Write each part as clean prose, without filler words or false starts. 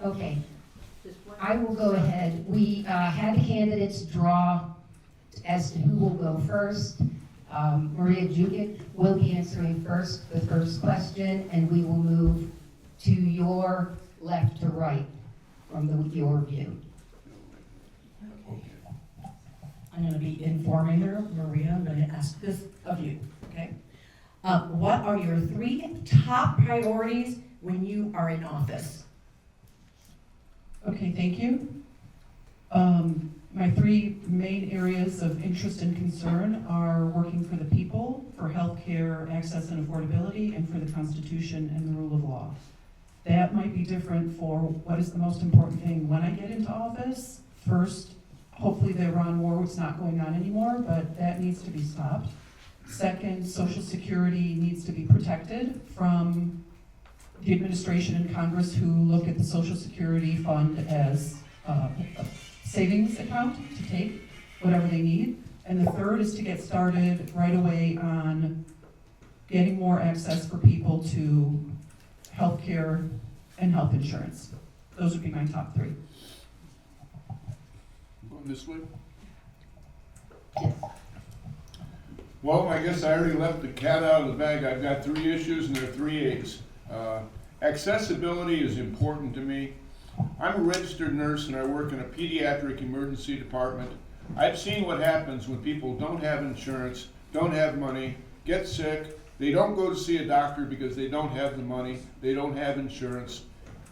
Okay, I will go ahead. We had the candidates draw as to who will go first. Maria Jukic will be answering the first question, and we will move to your left to right from your view. I'm going to be informing her, Maria. I'm going to ask this of you, okay? What are your 3 top priorities when you are in office? Okay, thank you. My 3 main areas of interest and concern are working for the people, for healthcare access and affordability, and for the Constitution and the rule of law. That might be different for what is the most important thing when I get into office. First, hopefully the Iran war is not going on anymore, but that needs to be stopped. Second, Social Security needs to be protected from the administration and Congress who look at the Social Security fund as a savings account to take whatever they need. And the third is to get started right away on getting more access for people to health care and health insurance. Those would be my top 3. Going this way? Yes. Well, I guess I already left the cat out of the bag. I've got 3 issues and they're 3 A's. Accessibility is important to me. I'm a registered nurse and I work in a pediatric emergency department. I've seen what happens when people don't have insurance, don't have money, get sick, they don't go to see a doctor because they don't have the money, they don't have insurance.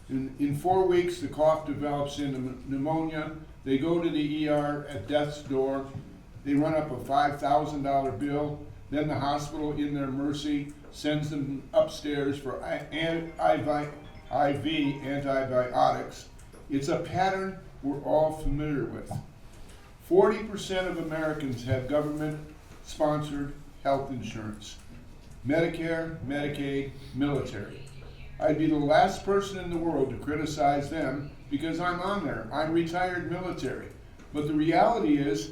In 4 weeks, the cough develops into pneumonia. They go to the ER at death's door. They run up a $5,000 bill. Then the hospital, in their mercy, sends them upstairs for IV antibiotics. It's a pattern we're all familiar with. 40% of Americans have government-sponsored health insurance. Medicare, Medicaid, military. I'd be the last person in the world to criticize them because I'm on there. I'm retired military. But the reality is,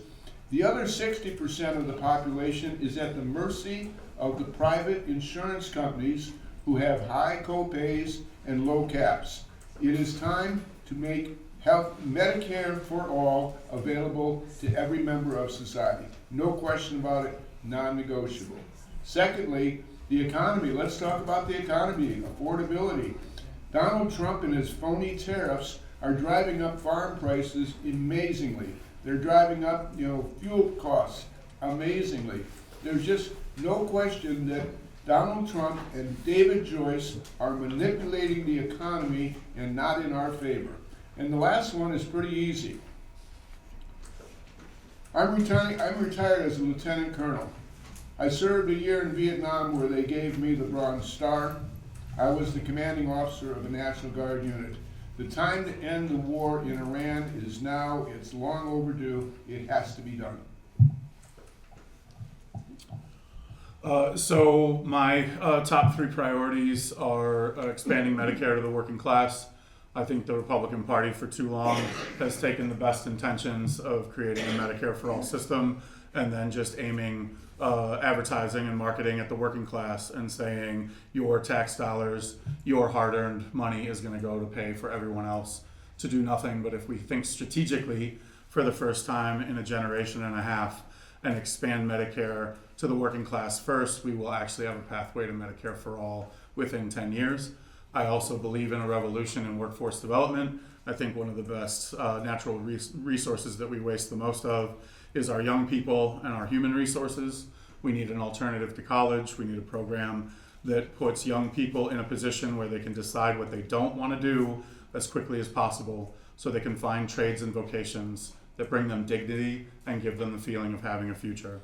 the other 60% of the population is at the mercy of the private insurance companies who have high co-pays and low caps. It is time to make health Medicare for all available to every member of society. No question about it, non-negotiable. Secondly, the economy. Let's talk about the economy, affordability. Donald Trump and his phony tariffs are driving up farm prices amazingly. They're driving up, fuel costs amazingly. There's just no question that Donald Trump and David Joyce are manipulating the economy and not in our favor. And the last one is pretty easy. I'm retired as a lieutenant colonel. I served a year in Vietnam where they gave me the Bronze Star. I was the commanding officer of a National Guard unit. The time to end the war in Iran is now. It's long overdue. It has to be done. So my top 3 priorities are expanding Medicare to the working class. I think the Republican Party for too long has taken the best intentions of creating a Medicare for all system and then just aiming advertising and marketing at the working class and saying your tax dollars, your hard-earned money is going to go to pay for everyone else to do nothing. But if we think strategically for the first time in a generation and a half and expand Medicare to the working class first, we will actually have a pathway to Medicare for all within 10 years. I also believe in a revolution in workforce development. I think one of the best natural resources that we waste the most of is our young people and our human resources. We need an alternative to college. We need a program that puts young people in a position where they can decide what they don't want to do as quickly as possible so they can find trades and vocations that bring them dignity and give them the feeling of having a future.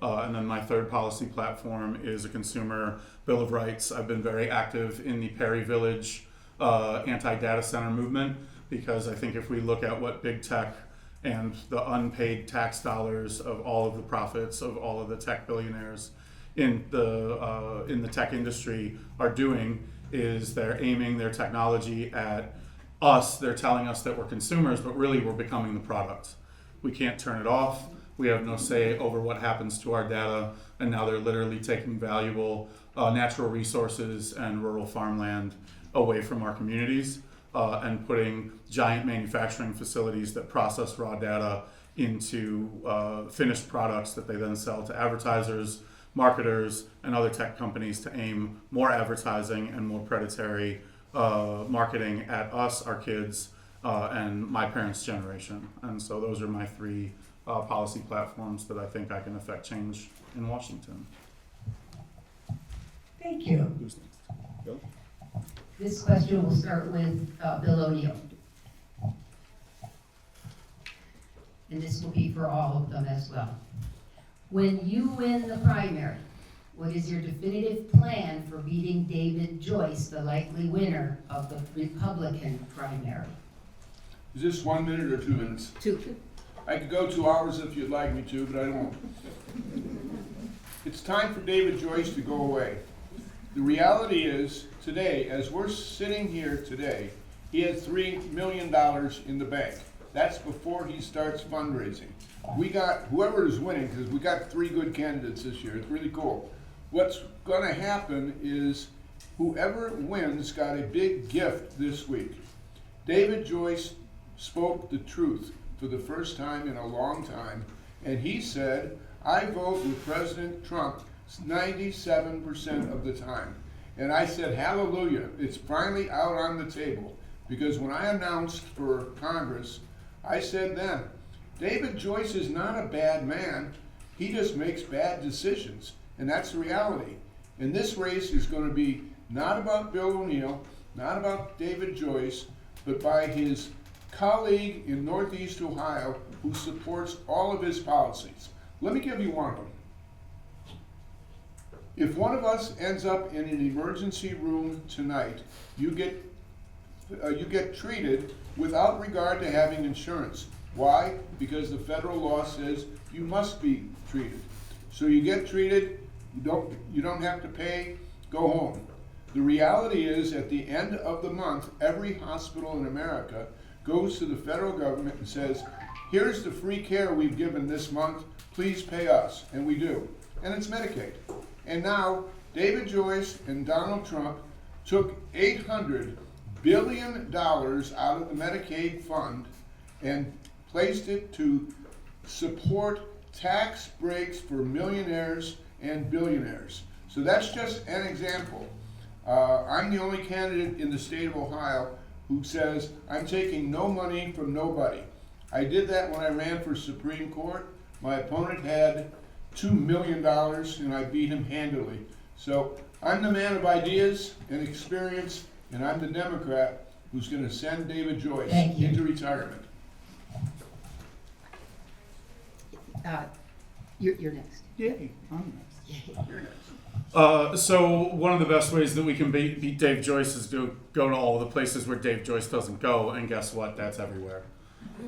And then my third policy platform is a consumer bill of rights. I've been very active in the Perry Village anti-data center movement because I think if we look at what big tech and the unpaid tax dollars of all of the profits of all of the tech billionaires in the tech industry are doing is they're aiming their technology at us. They're telling us that we're consumers, but really we're becoming the product. We can't turn it off. We have no say over what happens to our data, and now they're literally taking valuable natural resources and rural farmland away from our communities. and putting giant manufacturing facilities that process raw data into finished products that they then sell to advertisers, marketers, and other tech companies to aim more advertising and more predatory marketing at us, our kids, and my parents' generation. And so those are my three policy platforms that I think I can affect change in Washington. Thank you. Who's next? Bill? This question will start with Bill O'Neill. And this will be for all of them as well. When you win the primary, what is your definitive plan for beating David Joyce, the likely winner of the Republican primary? Is this 1 minute or 2 minutes? 2. I could go 2 hours if you'd like me to, but I won't. It's time for David Joyce to go away. The reality is, today, as we're sitting here today, he has $3 million in the bank. That's before he starts fundraising. We got, whoever is winning, because we got 3 good candidates this year, it's really cool. What's gonna happen is whoever wins got a big gift this week. David Joyce spoke the truth for the first time in a long time, and he said, I vote with President Trump 97% of the time. And I said, hallelujah, it's finally out on the table. Because when I announced for Congress, I said then, David Joyce is not a bad man, he just makes bad decisions. And that's the reality. And this race is going to be not about Bill O'Neill, not about David Joyce, but by his colleague in Northeast Ohio who supports all of his policies. Let me give you one of them. If one of us ends up in an emergency room tonight, you get treated without regard to having insurance. Why? Because the federal law says you must be treated. So you get treated, you don't have to pay, go home. The reality is, at the end of the month, every hospital in America goes to the federal government and says, here's the free care we've given this month, please pay us. And we do. And it's Medicaid. And now, David Joyce and Donald Trump took $800 billion out of the Medicaid fund and placed it to support tax breaks for millionaires and billionaires. So that's just an example. I'm the only candidate in the state of Ohio who says, I'm taking no money from nobody. I did that when I ran for Supreme Court. My opponent had $2 million and I beat him handily. So I'm the man of ideas and experience, and I'm the Democrat who's going to send David Joyce into retirement. You're next. Yay, I'm next. You're next. So one of the best ways that we can beat Dave Joyce is to go to all the places where Dave Joyce doesn't go, and guess what? That's everywhere.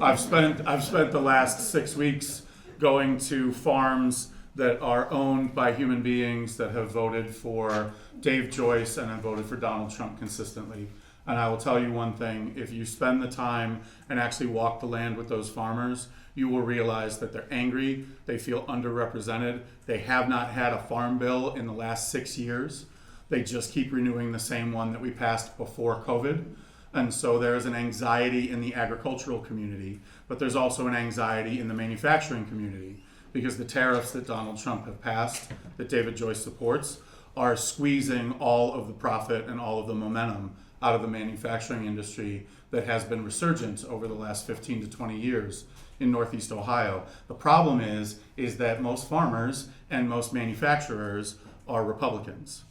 I've spent the last 6 weeks going to farms that are owned by human beings that have voted for Dave Joyce and have voted for Donald Trump consistently. And I will tell you one thing, if you spend the time and actually walk the land with those farmers, you will realize that they're angry, they feel underrepresented, they have not had a farm bill in the last 6 years. They just keep renewing the same one that we passed before COVID. And so there's an anxiety in the agricultural community, but there's also an anxiety in the manufacturing community, because the tariffs that Donald Trump have passed, that David Joyce supports, are squeezing all of the profit and all of the momentum out of the manufacturing industry that has been resurgent over the last 15 to 20 years in Northeast Ohio. The problem is that most farmers and most manufacturers are Republicans.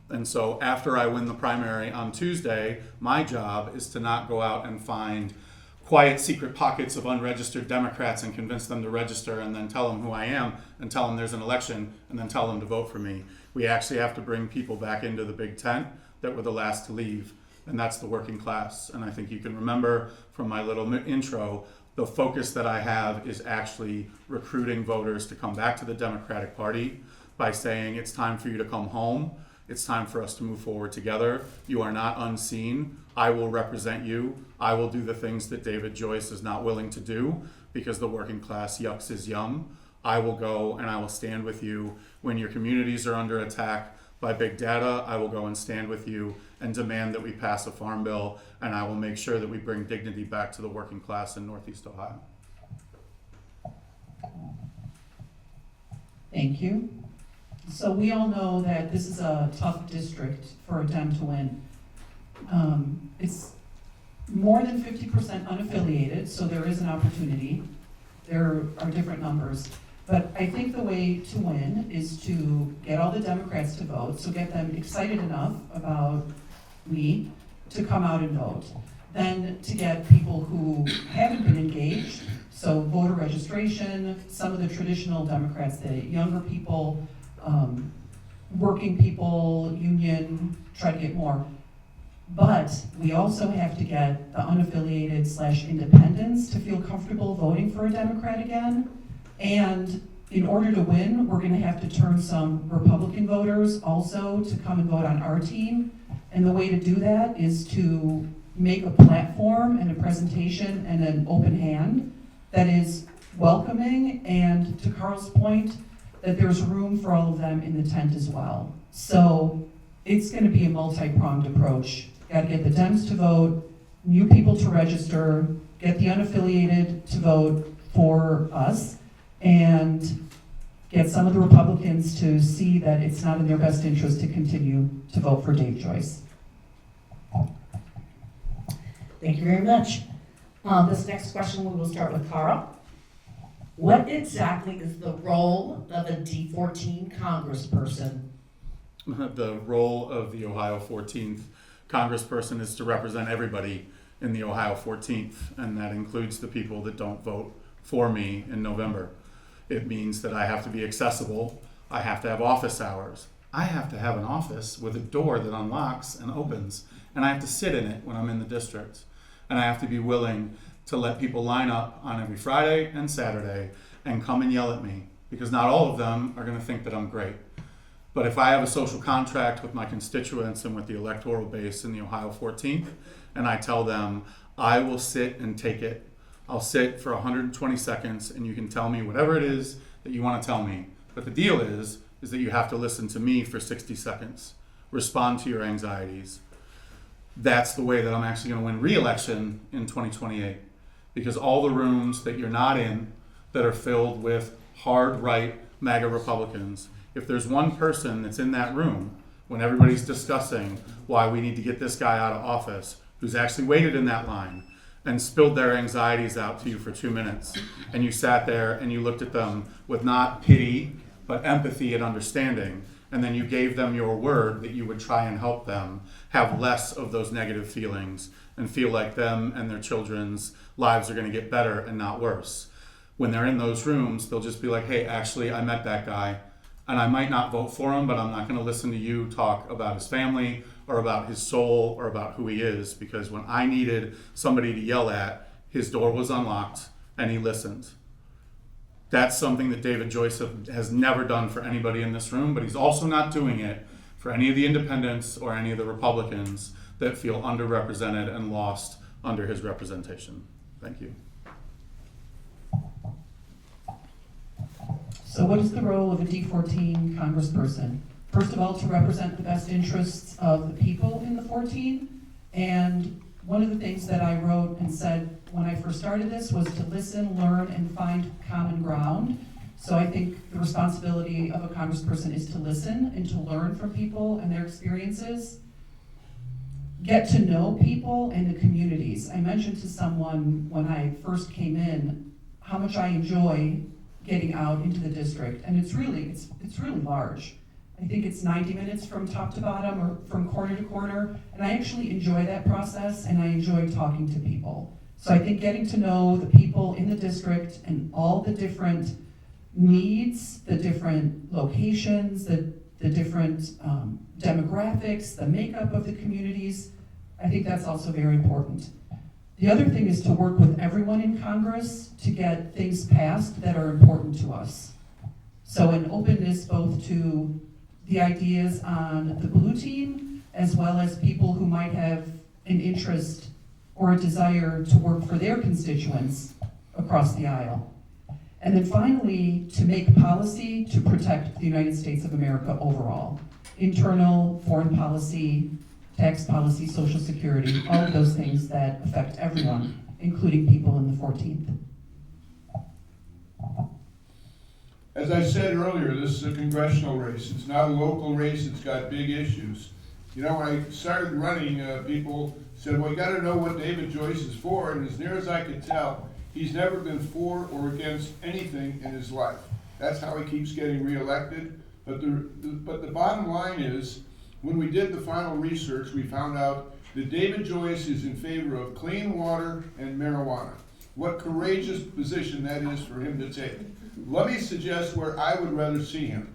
And so after I win the primary on Tuesday, my job is to not go out and find quiet secret pockets of unregistered Democrats and convince them to register and then tell them who I am and tell them there's an election and then tell them to vote for me. We actually have to bring people back into the big tent that were the last to leave, and that's the working class. And I think you can remember from my little intro, the focus that I have is actually recruiting voters to come back to the Democratic Party by saying it's time for you to come home. It's time for us to move forward together. You are not unseen. I will represent you. I will do the things that David Joyce is not willing to do because the working class yucks is yum. I will go and I will stand with you when your communities are under attack by big data. I will go and stand with you and demand that we pass a farm bill, and I will make sure that we bring dignity back to the working class in Northeast Ohio. Thank you. So we all know that this is a tough district for a Dem to win. It's more than 50% unaffiliated, so there is an opportunity. There are different numbers. But I think the way to win is to get all the Democrats to vote, so get them excited enough about me to come out and vote. Then to get people who haven't been engaged, so voter registration, some of the traditional Democrats, the younger people, working people, union, try to get more. But we also have to get the unaffiliated/independents to feel comfortable voting for a Democrat again. And in order to win, we're gonna have to turn some Republican voters also to come and vote on our team. And the way to do that is to make a platform and a presentation and an open hand that is welcoming, and to Carl's point, that there's room for all of them in the tent as well. So it's gonna be a multi-pronged approach. Gotta get the Dems to vote, new people to register, get the unaffiliated to vote for us, and get some of the Republicans to see that it's not in their best interest to continue to vote for Dave Joyce. Thank you very much. This next question, we will start with Carl. What exactly is the role of a D14 congressperson? The role of the Ohio 14th congressperson is to represent everybody in the Ohio 14th, and that includes the people that don't vote for me in November. It means that I have to be accessible, I have to have office hours, I have to have an office with a door that unlocks and opens, and I have to sit in it when I'm in the district, and I have to be willing to let people line up on every Friday and Saturday and come and yell at me, because not all of them are going to think that I'm great. But if I have a social contract with my constituents and with the electoral base in the Ohio 14th, and I tell them, I will sit and take it. I'll sit for 120 seconds and you can tell me whatever it is that you want to tell me. But the deal is that you have to listen to me for 60 seconds, respond to your anxieties. That's the way that I'm actually going to win re-election in 2028. Because all the rooms that you're not in that are filled with hard right MAGA Republicans, if there's one person that's in that room when everybody's discussing why we need to get this guy out of office, who's actually waited in that line and spilled their anxieties out to you for 2 minutes, and you sat there and you looked at them with not pity, but empathy and understanding, and then you gave them your word that you would try and help them have less of those negative feelings and feel like them and their children's lives are going to get better and not worse. When they're in those rooms, they'll just be like, hey, actually, I met that guy, and I might not vote for him, but I'm not going to listen to you talk about his family or about his soul or about who he is, because when I needed somebody to yell at, his door was unlocked and he listened. That's something that David Joyce has never done for anybody in this room, but he's also not doing it for any of the independents or any of the Republicans that feel underrepresented and lost under his representation. Thank you. So what is the role of a D14 congressperson? First of all, to represent the best interests of the people in the 14. And one of the things that I wrote and said when I first started this was to listen, learn, and find common ground. So I think the responsibility of a congressperson is to listen and to learn from people and their experiences. Get to know people and the communities. I mentioned to someone when I first came in how much I enjoy getting out into the district, and it's really large. I think it's 90 minutes from top to bottom or from corner to corner, and I actually enjoy that process, and I enjoy talking to people. So I think getting to know the people in the district and all the different needs, the different locations, the different demographics, the makeup of the communities, I think that's also very important. The other thing is to work with everyone in Congress to get things passed that are important to us. So an openness both to the ideas on the blue team, as well as people who might have an interest or a desire to work for their constituents across the aisle. And then finally, to make policy to protect the United States of America overall. Internal, foreign policy, tax policy, social security, all of those things that affect everyone, including people in the 14th. As I said earlier, this is a congressional race. It's not a local race. It's got big issues. You know, when I started running, people said, well, you gotta know what David Joyce is for, and as near as I could tell, he's never been for or against anything in his life. That's how he keeps getting reelected. But the bottom line is, when we did the final research, we found out that David Joyce is in favor of clean water and marijuana. What courageous position that is for him to take. Let me suggest where I would rather see him.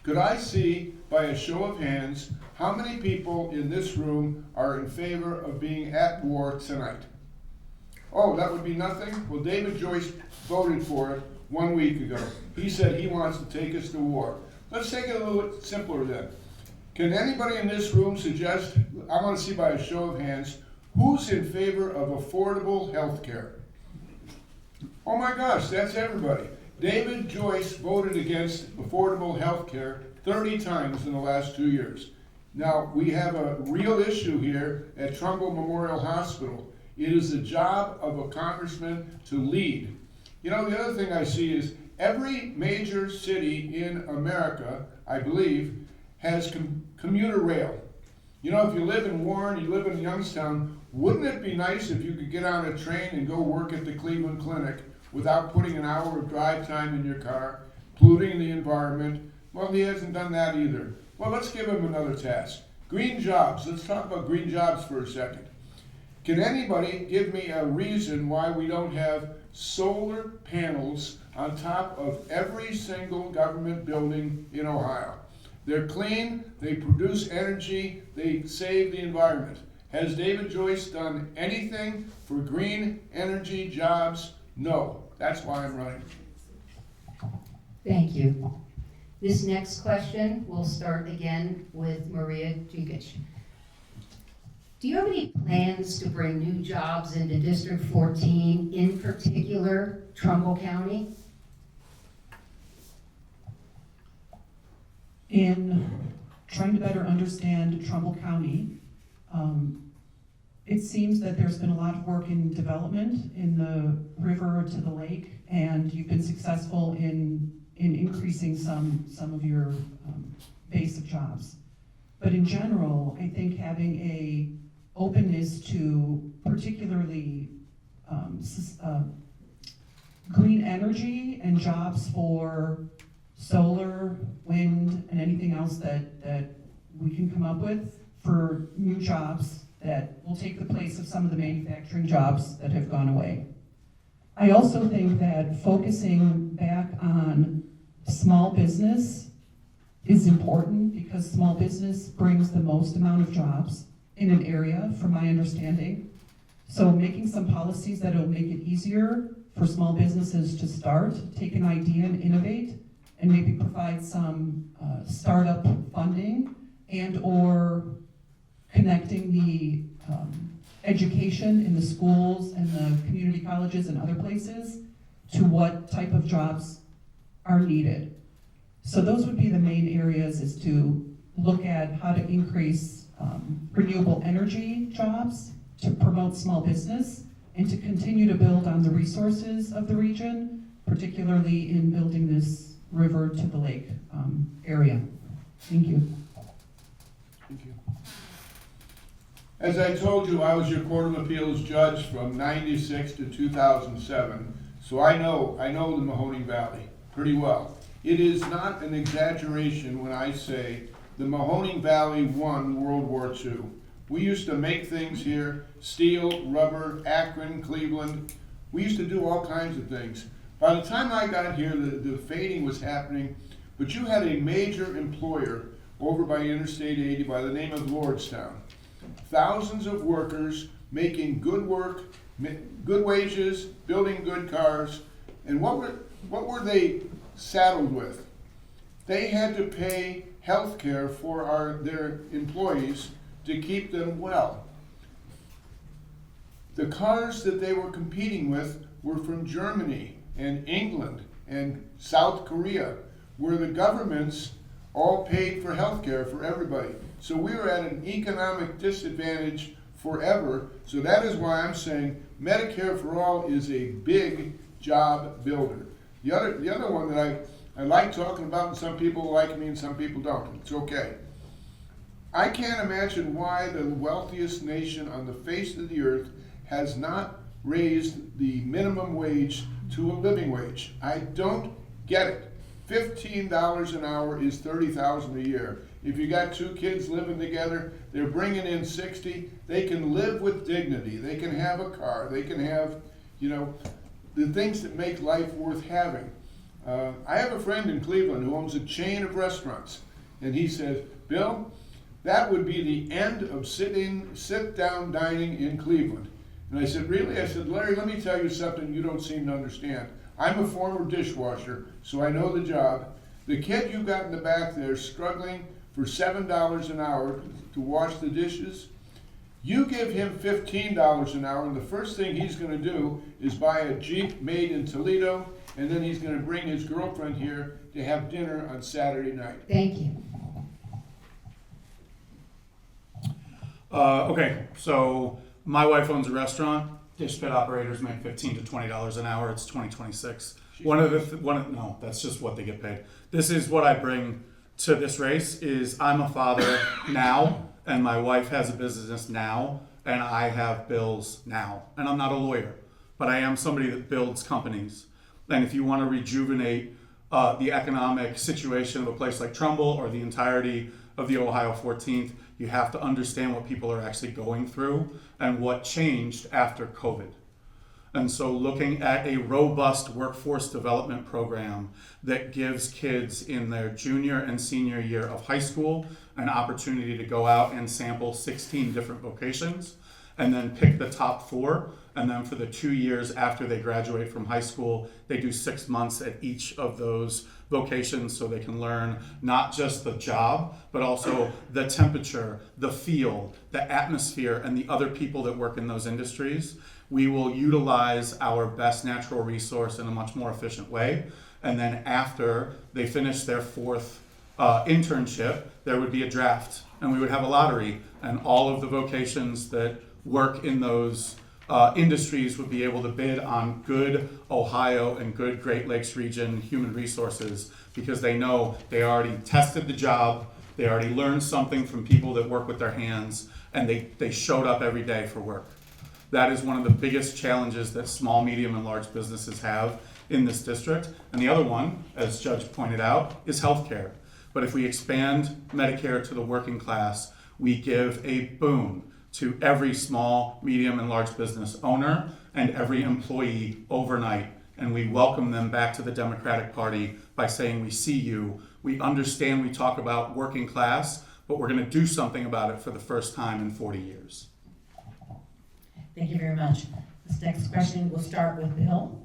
Could I see, by a show of hands, how many people in this room are in favor of being at war tonight? Oh, that would be nothing? Well, David Joyce voted for it 1 week ago. He said he wants to take us to war. Let's take it a little simpler then. Can anybody in this room suggest, I want to see by a show of hands, who's in favor of affordable health care? Oh my gosh, that's everybody. David Joyce voted against affordable health care 30 times in the last 2 years. Now, we have a real issue here at Trumbull Memorial Hospital. It is the job of a congressman to lead. You know, the other thing I see is every major city in America, I believe, has commuter rail. You know, if you live in Warren, you live in Youngstown, wouldn't it be nice if you could get on a train and go work at the Cleveland Clinic without putting an hour of drive time in your car, polluting the environment? Well, he hasn't done that either. Well, let's give him another task. Green jobs. Let's talk about green jobs for a second. Can anybody give me a reason why we don't have solar panels on top of every single government building in Ohio? They're clean, they produce energy, they save the environment. Has David Joyce done anything for green energy jobs? No. That's why I'm running. Thank you. This next question will start again with Maria Jukic. Do you have any plans to bring new jobs into District 14, in particular Trumbull County? In trying to better understand Trumbull County, it seems that there's been a lot of work in development in the river to the lake, and you've been successful in increasing some of your base of jobs. But in general, I think having a openness to particularly green energy and jobs for solar, wind, and anything else that we can come up with for new jobs that will take the place of some of the manufacturing jobs that have gone away. I also think that focusing back on small business is important because small business brings the most amount of jobs in an area, from my understanding. So making some policies that will make it easier for small businesses to start, take an idea and innovate, and maybe provide some startup funding and or connecting the education in the schools and the community colleges and other places to what type of jobs are needed. So those would be the main areas, is to look at how to increase renewable energy jobs, to promote small business, and to continue to build on the resources of the region, particularly in building this river to the lake area. Thank you. Thank you. As I told you, I was your Court of Appeals judge from '96 to 2007, so I know the Mahoning Valley pretty well. It is not an exaggeration when I say the Mahoning Valley won World War II. We used to make things here, steel, rubber, Akron, Cleveland. We used to do all kinds of things. By the time I got here, the fading was happening, but you had a major employer over by Interstate 80 by the name of Lordstown. Thousands of workers making good work, good wages, building good cars, and what were they saddled with? They had to pay health care for their employees to keep them well. The cars that they were competing with were from Germany and England and South Korea, where the governments all paid for health care for everybody. So we were at an economic disadvantage forever. So that is why I'm saying Medicare for All is a big job builder. The other one that I like talking about, and some people like me and some people don't. It's okay. I can't imagine why the wealthiest nation on the face of the earth has not raised the minimum wage to a living wage. I don't get it. $15 an hour is $30,000 a year. If you got two kids living together, they're bringing in 60. They can live with dignity. They can have a car. They can have, the things that make life worth having. I have a friend in Cleveland who owns a chain of restaurants, and he says, Bill, that would be the end of sit-down dining in Cleveland. And I said, really? I said, Larry, let me tell you something you don't seem to understand. I'm a former dishwasher, so I know the job. The kid you got in the back there struggling for $7 an hour to wash the dishes, you give him $15 an hour, and the first thing he's going to do is buy a Jeep made in Toledo, and then he's going to bring his girlfriend here to have dinner on Saturday night. Thank you. Okay, so my wife owns a restaurant. Dish pit operators make $15 to $20 an hour. It's 2026. No, that's just what they get paid. This is what I bring to this race is I'm a father now, and my wife has a business now, and I have bills now. And I'm not a lawyer, but I am somebody that builds companies. And if you want to rejuvenate the economic situation of a place like Trumbull or the entirety of the Ohio 14th, you have to understand what people are actually going through and what changed after COVID. And so looking at a robust workforce development program that gives kids in their junior and senior year of high school an opportunity to go out and sample 16 different vocations and then pick the top 4. And then for the 2 years after they graduate from high school, they do 6 months at each of those vocations so they can learn not just the job, but also the temperature, the feel, the atmosphere, and the other people that work in those industries. We will utilize our best natural resource in a much more efficient way. And then after they finish their 4th internship, there would be a draft, and we would have a lottery, and all of the vocations that work in those industries would be able to bid on good Ohio and good Great Lakes region human resources because they know they already tested the job, they already learned something from people that work with their hands, and they showed up every day for work. That is one of the biggest challenges that small, medium, and large businesses have in this district. And the other one, as Judge pointed out, is healthcare. But if we expand Medicare to the working class, we give a boon to every small, medium, and large business owner and every employee overnight. And we welcome them back to the Democratic Party by saying, we see you, we understand we talk about working class, but we're gonna do something about it for the first time in 40 years. Thank you very much. This next question will start with Bill.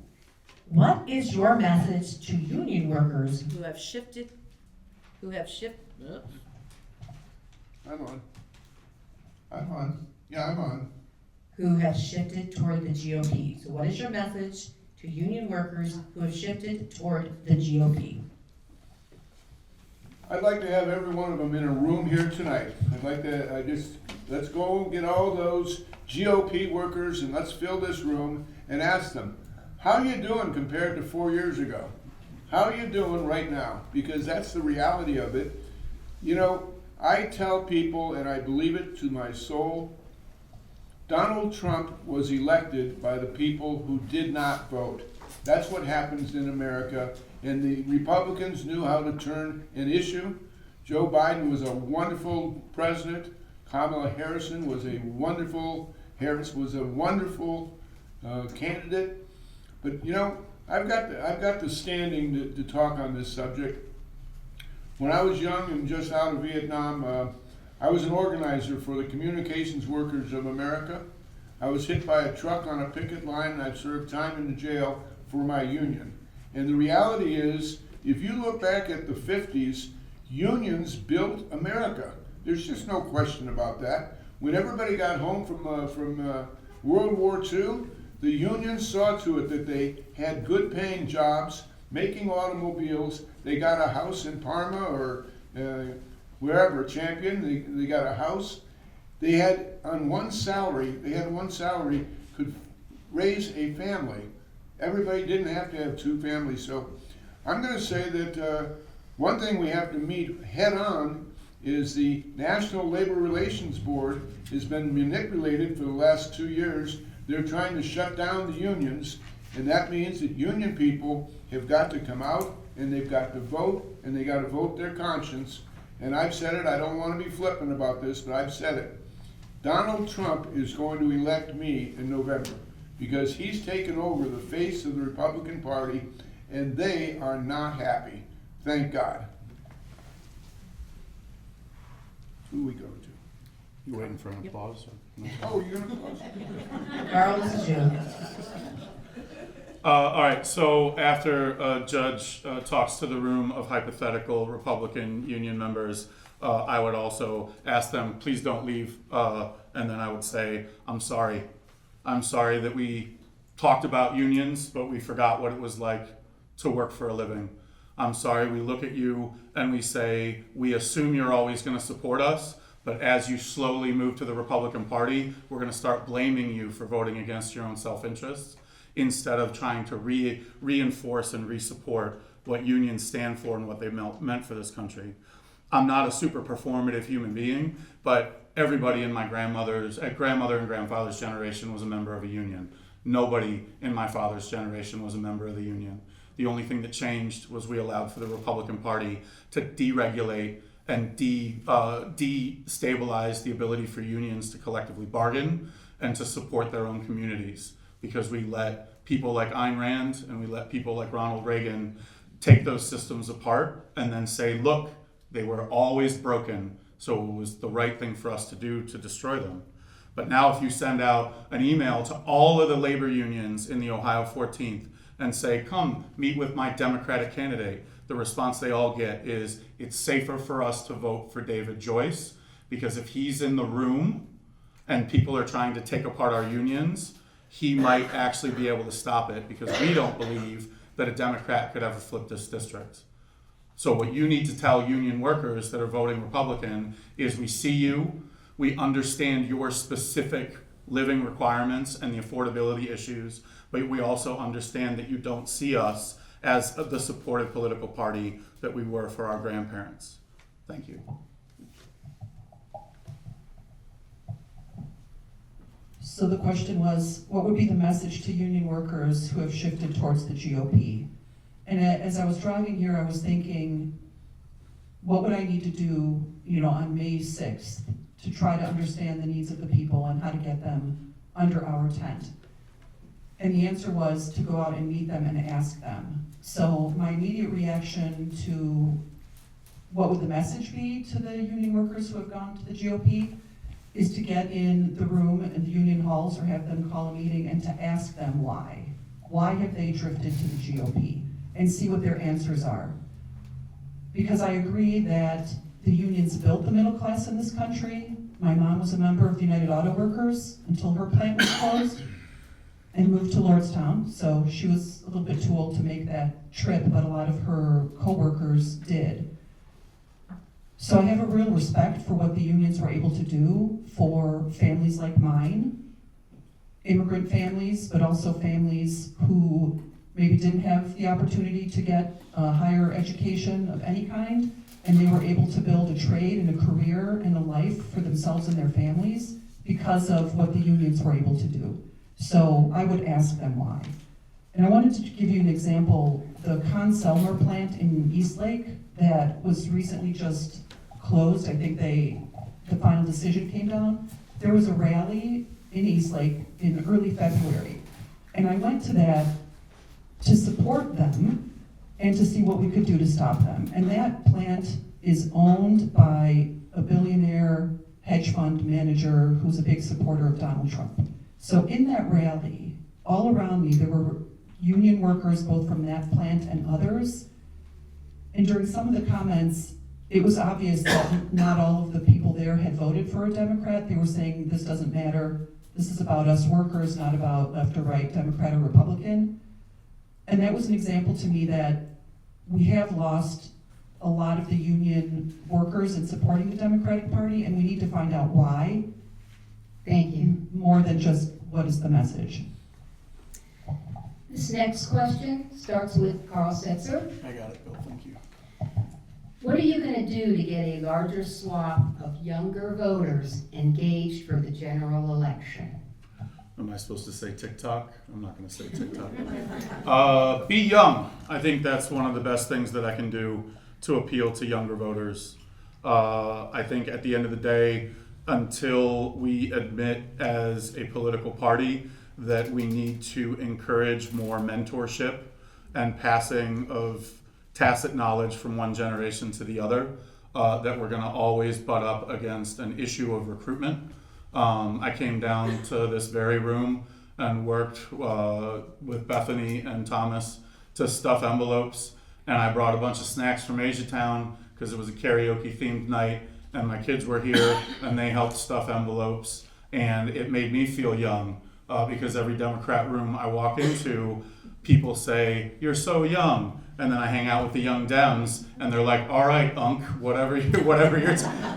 What is your message to union workers who have shifted, I'm on. Yeah, I'm on. who have shifted toward the GOP? So what is your message to union workers who have shifted toward the GOP? I'd like to have every one of them in a room here tonight. Let's go get all those GOP workers and let's fill this room and ask them, how are you doing compared to 4 years ago? How are you doing right now? Because that's the reality of it. I tell people, and I believe it to my soul, Donald Trump was elected by the people who did not vote. That's what happens in America. And the Republicans knew how to turn an issue. Joe Biden was a wonderful president. Kamala Harris was a wonderful candidate. But I've got the standing to talk on this subject. When I was young and just out of Vietnam, I was an organizer for the Communications Workers of America. I was hit by a truck on a picket line, and I served time in the jail for my union. And the reality is, if you look back at the 50s, unions built America. There's just no question about that. When everybody got home from World War II, the unions saw to it that they had good paying jobs, making automobiles. They got a house in Parma or wherever, Champion, they got a house. They had one salary could raise a family. Everybody didn't have to have two families. So I'm gonna say that one thing we have to meet head on is the National Labor Relations Board has been manipulated for the last 2 years. They're trying to shut down the unions, and that means that union people have got to come out and they've got to vote, and they got to vote their conscience. And I've said it, I don't want to be flippant about this, but I've said it. Donald Trump is going to elect me in November because he's taken over the face of the Republican Party, and they are not happy. Thank God. Who we go to? You waiting for an applause? Or? No? Oh, you're gonna close? Carl, this is you. All right, so after a judge talks to the room of hypothetical Republican union members, I would also ask them, please don't leave, and then I would say, I'm sorry. I'm sorry that we talked about unions, but we forgot what it was like to work for a living. I'm sorry, we look at you and we say, we assume you're always gonna support us, but as you slowly move to the Republican Party, we're gonna start blaming you for voting against your own self-interests, instead of trying to reinforce and re-support what unions stand for and what they meant for this country. I'm not a super performative human being, but everybody in my grandmother and grandfather's generation was a member of a union. Nobody in my father's generation was a member of the union. The only thing that changed was we allowed for the Republican Party to deregulate and destabilize the ability for unions to collectively bargain and to support their own communities, because we let people like Ayn Rand and we let people like Ronald Reagan take those systems apart and then say, look, they were always broken, so it was the right thing for us to do to destroy them. But now if you send out an email to all of the labor unions in the Ohio 14th and say, come meet with my Democratic candidate, the response they all get is, it's safer for us to vote for David Joyce, because if he's in the room and people are trying to take apart our unions, he might actually be able to stop it, because we don't believe that a Democrat could ever flip this district. So what you need to tell union workers that are voting Republican is, we see you, we understand your specific living requirements and the affordability issues, but we also understand that you don't see us as the supportive political party that we were for our grandparents. Thank you. So the question was, what would be the message to union workers who have shifted towards the GOP? And as I was driving here, I was thinking, what would I need to do, on May 6th to try to understand the needs of the people and how to get them under our tent? And the answer was to go out and meet them and ask them. So my immediate reaction to what would the message be to the union workers who have gone to the GOP is to get in the room in the union halls or have them call a meeting and to ask them why. Why have they drifted to the GOP? And see what their answers are. Because I agree that the unions built the middle class in this country. My mom was a member of the United Auto Workers until her plant was closed and moved to Lordstown. So she was a little bit too old to make that trip, but a lot of her coworkers did. So I have a real respect for what the unions were able to do for families like mine, immigrant families, but also families who maybe didn't have the opportunity to get a higher education of any kind, and they were able to build a trade and a career and a life for themselves and their families because of what the unions were able to do. So I would ask them why. And I wanted to give you an example. The Conn-Selmer plant in Eastlake that was recently just closed, I think the final decision came down. There was a rally in Eastlake in early February, and I went to that to support them and to see what we could do to stop them. And that plant is owned by a billionaire hedge fund manager who's a big supporter of Donald Trump. So in that rally, all around me, there were union workers, both from that plant and others. And during some of the comments, it was obvious that not all of the people there had voted for a Democrat. They were saying, this doesn't matter. This is about us workers, not about left or right, Democrat or Republican. And that was an example to me that we have lost a lot of the union workers in supporting the Democratic Party, and we need to find out why, Thank you. more than just what is the message. This next question starts with Carl Setzer. I got it, Bill, thank you. What are you going to do to get a larger swath of younger voters engaged for the general election? Am I supposed to say TikTok? I'm not gonna say TikTok. Be young. I think that's one of the best things that I can do to appeal to younger voters. I think at the end of the day, until we admit as a political party that we need to encourage more mentorship and passing of tacit knowledge from one generation to the other, that we're gonna always butt up against an issue of recruitment. I came down to this very room and worked with Bethany and Thomas to stuff envelopes, and I brought a bunch of snacks from Asiatown because it was a karaoke themed night, and my kids were here and they helped stuff envelopes, and it made me feel young because every Democrat room I walk into, people say, "You're so young." And then I hang out with the young Dems, and they're like, "All right, Unc, whatever you're."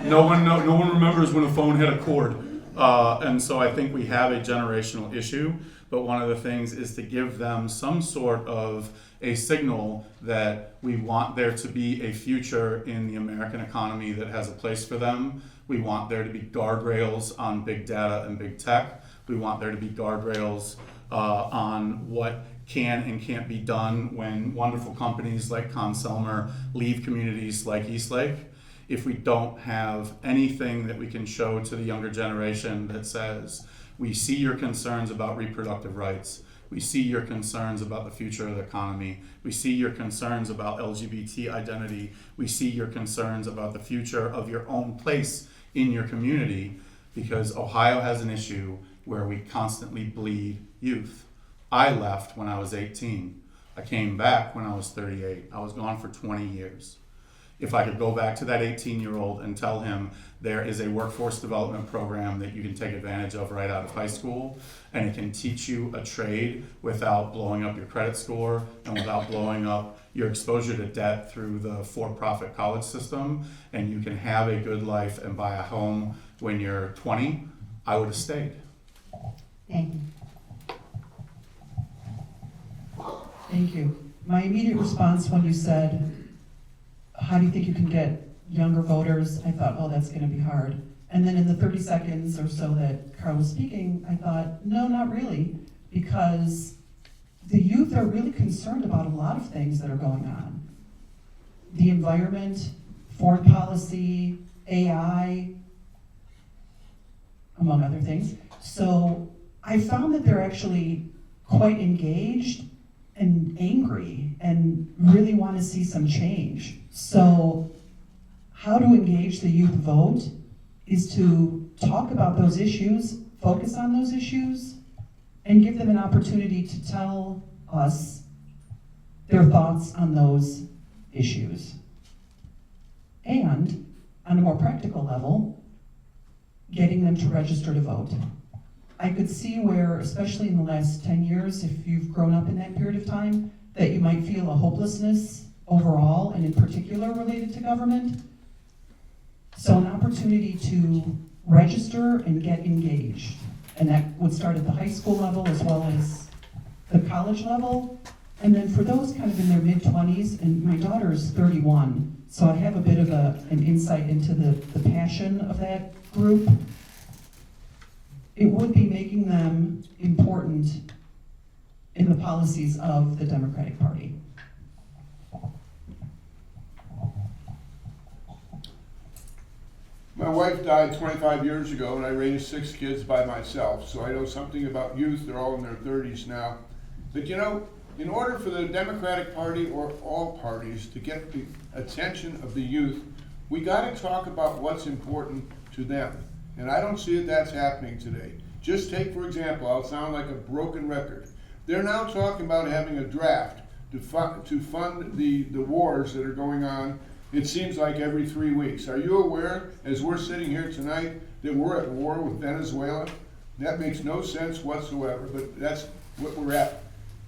No one remembers when a phone had a cord. And so I think we have a generational issue, but one of the things is to give them some sort of a signal that we want there to be a future in the American economy that has a place for them. We want there to be guardrails on big data and big tech. We want there to be guardrails on what can and can't be done when wonderful companies like Conselmer leave communities like Eastlake. If we don't have anything that we can show to the younger generation that says, we see your concerns about reproductive rights, we see your concerns about the future of the economy, we see your concerns about LGBT identity, we see your concerns about the future of your own place in your community, because Ohio has an issue where we constantly bleed youth. I left when I was 18. I came back when I was 38. I was gone for 20 years. If I could go back to that 18-year-old and tell him there is a workforce development program that you can take advantage of right out of high school, and it can teach you a trade without blowing up your credit score and without blowing up your exposure to debt through the for-profit college system, and you can have a good life and buy a home when you're 20, I would have stayed. Thank you. Thank you. My immediate response when you said, how do you think you can get younger voters? I thought, oh, that's gonna be hard. And then in the 30 seconds or so that Carl was speaking, I thought, no, not really, because the youth are really concerned about a lot of things that are going on. The environment, foreign policy, AI, among other things. So I found that they're actually quite engaged and angry and really want to see some change. So how to engage the youth vote is to talk about those issues, focus on those issues, and give them an opportunity to tell us their thoughts on those issues. And on a more practical level, getting them to register to vote. I could see where, especially in the last 10 years, if you've grown up in that period of time, that you might feel a hopelessness overall, and in particular related to government. So an opportunity to register and get engaged. And that would start at the high school level as well as the college level. And then for those kind of in their mid-20s, and my daughter's 31, so I have a bit of an insight into the passion of that group. It would be making them important in the policies of the Democratic Party. My wife died 25 years ago, and I raised 6 kids by myself, so I know something about youth. They're all in their 30s now. But you know, in order for the Democratic Party or all parties to get the attention of the youth, we got to talk about what's important to them. And I don't see that that's happening today. Just take, for example, I'll sound like a broken record. They're now talking about having a draft to fund the wars that are going on. It seems like every 3 weeks. Are you aware, as we're sitting here tonight, that we're at war with Venezuela? That makes no sense whatsoever, but that's what we're at.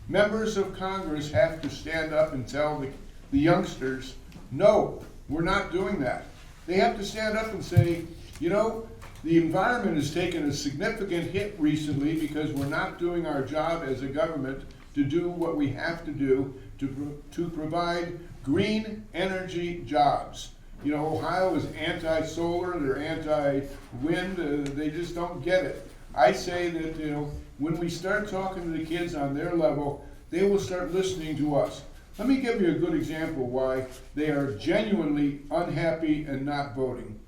Members of Congress have to stand up and tell the youngsters No, we're not doing that. They have to stand up and say, you know, the environment has taken a significant hit recently because we're not doing our job as a government to do what we have to do to provide green energy jobs. You know, Ohio is anti-solar, they're anti-wind, they just don't get it. I say that, you know, when we start talking to the kids on their level, they will start listening to us. Let me give you a good example why they are genuinely unhappy and not voting.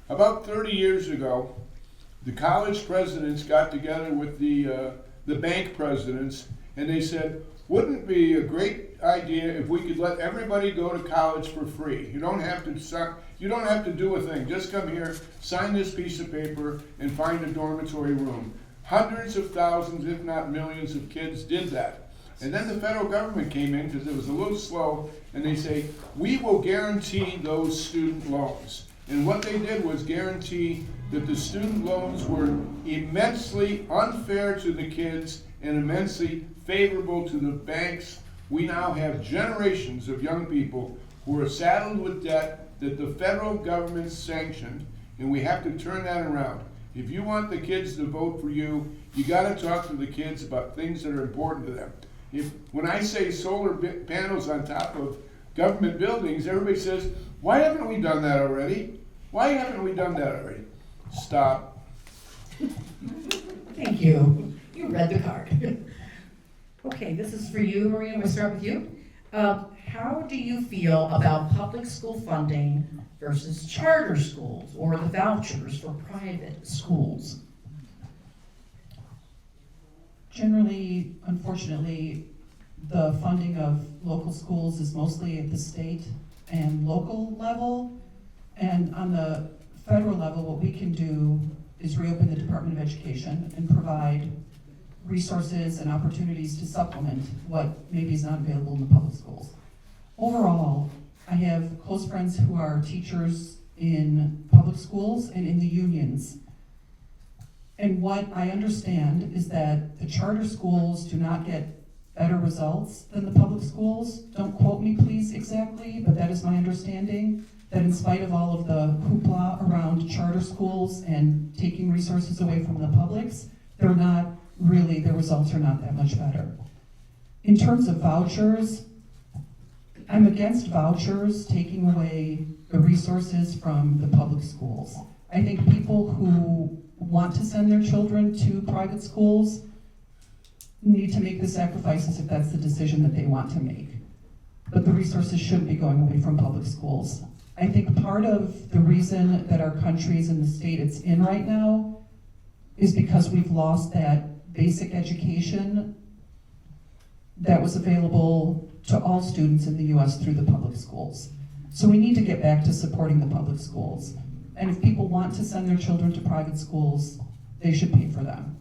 About 30 years ago, the college presidents got together with the bank presidents, and they said, wouldn't it be a great idea if we could let everybody go to college for free? You don't have to do a thing. Just come here, sign this piece of paper, and find a dormitory room. Hundreds of thousands, if not millions, of kids did that. And then the federal government came in because it was a little slow, and they say, we will guarantee those student loans. And what they did was guarantee that the student loans were immensely unfair to the kids and immensely favorable to the banks. We now have generations of young people who are saddled with debt that the federal government sanctioned, and we have to turn that around. If you want the kids to vote for you, you got to talk to the kids about things that are important to them. When I say solar panels on top of government buildings, everybody says, why haven't we done that already? Why haven't we done that already? Stop. Thank you. You read the card. Okay, this is for you, Maria. I'm going to start with you. How do you feel about public school funding versus charter schools or the vouchers for private schools? Generally, unfortunately, the funding of local schools is mostly at the state and local level. And on the federal level, what we can do is reopen the Department of Education and provide resources and opportunities to supplement what maybe is not available in the public schools. Overall, I have close friends who are teachers in public schools and in the unions. And what I understand is that the charter schools do not get better results than the public schools. Don't quote me please exactly, but that is my understanding, that in spite of all of the hoopla around charter schools and taking resources away from the publics, they're not really, the results are not that much better. In terms of vouchers, I'm against vouchers taking away the resources from the public schools. I think people who want to send their children to private schools need to make the sacrifices if that's the decision that they want to make. But the resources shouldn't be going away from public schools. I think part of the reason that our country is in the state it's in right now is because we've lost that basic education that was available to all students in the US through the public schools. So we need to get back to supporting the public schools. And if people want to send their children to private schools, they should pay for them.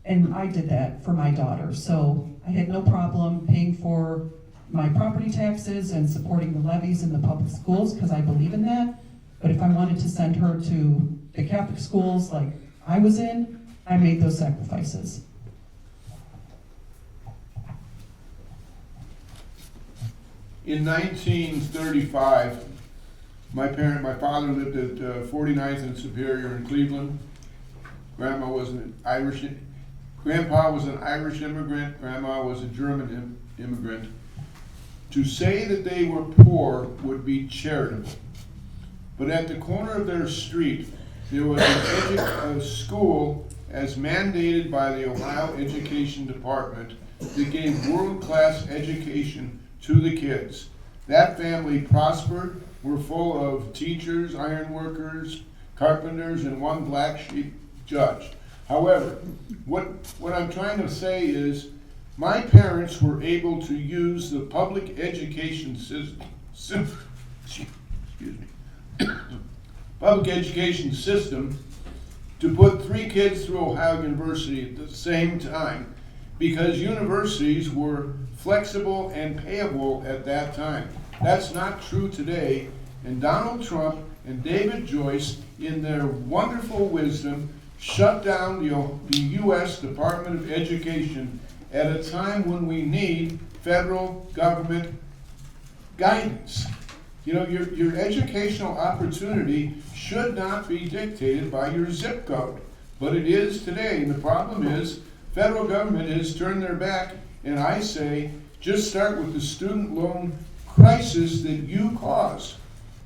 And I did that for my daughter. So I had no problem paying for my property taxes and supporting the levies in the public schools because I believe in that. But if I wanted to send her to the Catholic schools like I was in, I made those sacrifices. In 1935, my father lived at 49th and Superior in Cleveland. Grandpa was an Irish immigrant, Grandma was a German immigrant. To say that they were poor would be charitable. But at the corner of their street, there was a school as mandated by the Ohio Education Department that gave world-class education to the kids. That family prospered, were full of teachers, iron workers, carpenters, and one black sheep judge. However, what I'm trying to say is my parents were able to use the public education system to put 3 kids through Ohio University at the same time because universities were flexible and payable at that time. That's not true today, and Donald Trump and David Joyce, in their wonderful wisdom, shut down the U.S. Department of Education at a time when we need federal government guidance. You know, your educational opportunity should not be dictated by your zip code, but it is today. And the problem is, federal government has turned their back, and I say, just start with the student loan crisis that you caused.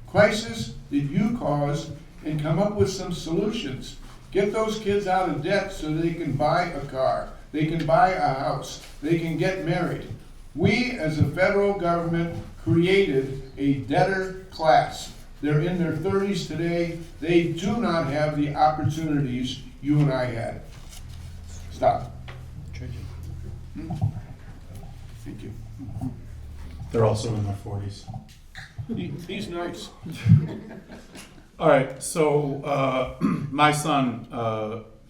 Crisis that you caused, and come up with some solutions. Get those kids out of debt so they can buy a car, they can buy a house, they can get married. We, as a federal government, created a debtor class. They're in their 30s today. They do not have the opportunities you and I had. Stop. Thank you. They're also in their 40s. He's nice. All right, so my son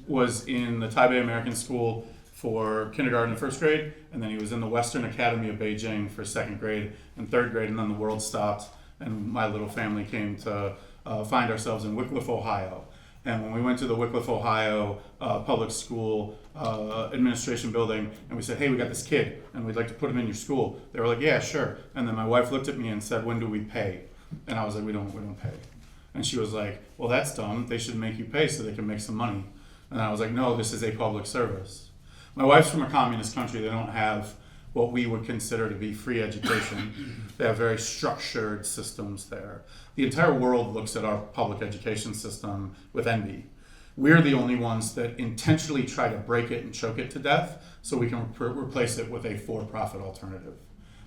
was in the Taipei American School for kindergarten and first grade, and then he was in the Western Academy of Beijing for second grade and third grade, and then the world stopped, and my little family came to find ourselves in Wickliffe, Ohio. And when we went to the Wickliffe, Ohio public school administration building, and we said, hey, we got this kid, and we'd like to put him in your school. They were like, yeah, sure. And then my wife looked at me and said, when do we pay? And I was like, we don't pay. And she was like, well, that's dumb. They should make you pay so they can make some money. And I was like, no, this is a public service. My wife's from a communist country. They don't have what we would consider to be free education. They have very structured systems there. The entire world looks at our public education system with envy. We're the only ones that intentionally try to break it and choke it to death so we can replace it with a for-profit alternative.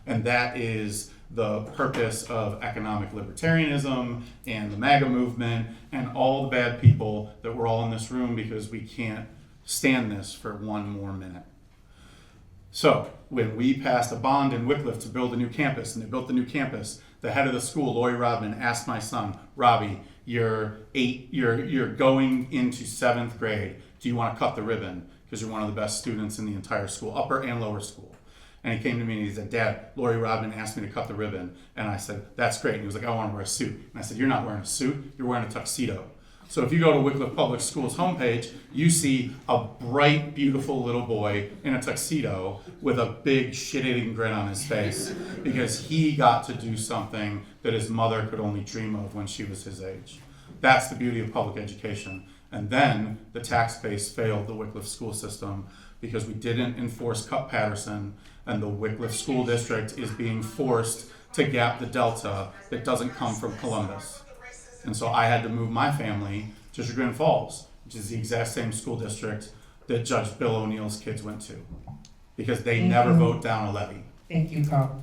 And that is the purpose of economic libertarianism and the MAGA movement and all the bad people that we're all in this room because we can't stand this for one more minute. So when we passed a bond in Wickliffe to build a new campus, and they built the new campus, the head of the school, Lori Rodman, asked my son, Robbie, you're going into 7th grade. Do you want to cut the ribbon? Because you're one of the best students in the entire school, upper and lower school. And he came to me and he said, Dad, Lori Rodman asked me to cut the ribbon. And I said, that's great. And he was like, I want to wear a suit. And I said, you're not wearing a suit, you're wearing a tuxedo. So if you go to Wickliffe Public Schools homepage, you see a bright, beautiful little boy in a tuxedo with a big shit-eating grin on his face because he got to do something that his mother could only dream of when she was his age. That's the beauty of public education. And then the tax base failed the Wickliffe school system because we didn't enforce Cup-Patterson, and the Wickliffe School District is being forced to gap the delta that doesn't come from Columbus. And so I had to move my family to Chagrin Falls, which is the exact same school district that Judge Bill O'Neill's kids went to, because they never vote down a levy. Thank you, Carl.